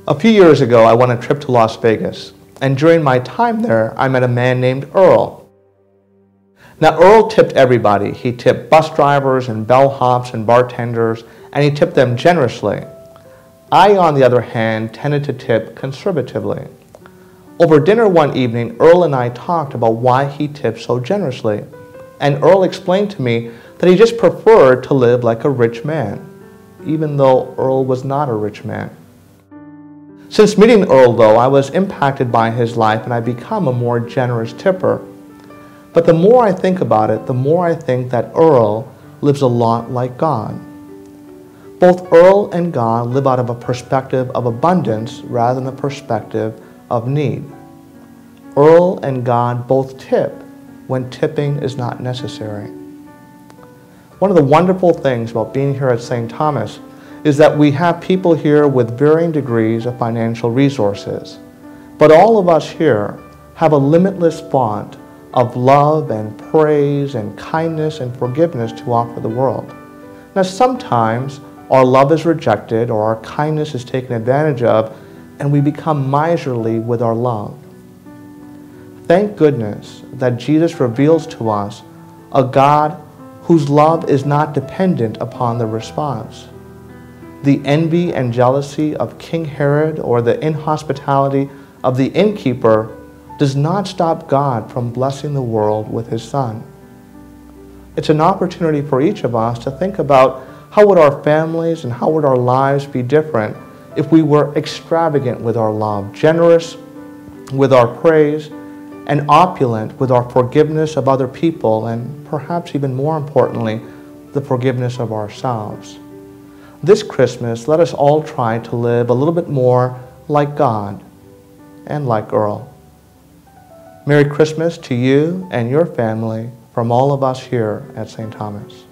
A few years ago, I went on a trip to Las Vegas, and during my time there, I met a man named Earl. Now, Earl tipped everybody. He tipped bus drivers and bellhops and bartenders, and he tipped them generously. I, on the other hand, tended to tip conservatively. Over dinner one evening, Earl and I talked about why he tipped so generously, and Earl explained to me that he just preferred to live like a rich man, even though Earl was not a rich man. Since meeting Earl, though, I was impacted by his life and I become a more generous tipper. But the more I think about it, the more I think that Earl lives a lot like God. Both Earl and God live out of a perspective of abundance rather than a perspective of need. Earl and God both tip when tipping is not necessary. One of the wonderful things about being here at St. Thomas is that we have people here with varying degrees of financial resources. But all of us here have a limitless font of love and praise and kindness and forgiveness to offer the world. Now, sometimes our love is rejected or our kindness is taken advantage of, and we become miserly with our love. Thank goodness that Jesus reveals to us a God whose love is not dependent upon the response. The envy and jealousy of King Herod or the inhospitality of the innkeeper does not stop God from blessing the world with His Son. It's an opportunity for each of us to think about how would our families and how would our lives be different if we were extravagant with our love, generous with our praise, and opulent with our forgiveness of other people, and perhaps even more importantly, the forgiveness of ourselves. This Christmas, let us all try to live a little bit more like God and like Earl. Merry Christmas to you and your family from all of us here at St. Thomas.